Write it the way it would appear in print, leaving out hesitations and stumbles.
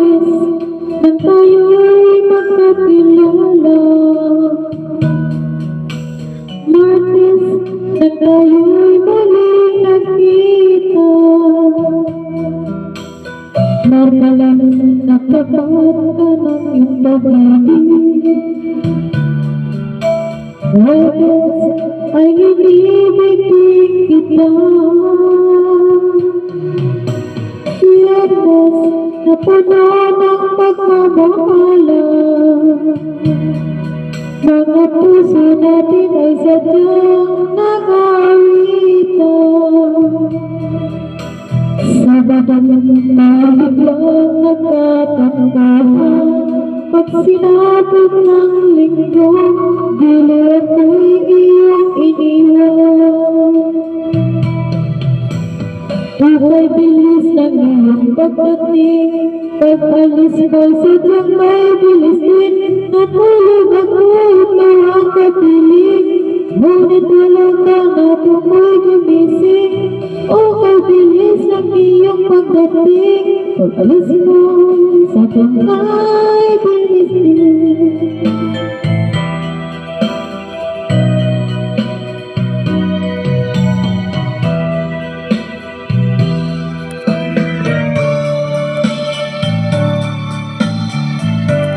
Martes, nang tayo'y magkakilala. Martes, nang tayo'y muling nagkita. Madalas nakapahan ka ng iyong pag-ibig. Martes ay inibigin kita. Martes na puno ng pagmamahala. Mga puso natin ay sadyang nag-aalitan. Sabado biglang nagkatanggahan. Pag sinabot ng linggo, dilit mo'y iyong iniwan. Ika'y bilis ng iyong pagdating. Pag-alis mo'y sadyang may bilis din. Natulog ako, ikaw ang kapiling. Ngunit walang ka na tumoy gumising. O kabilis ng iyong pagdating. Pag-alis mo, sadyang may bilis din.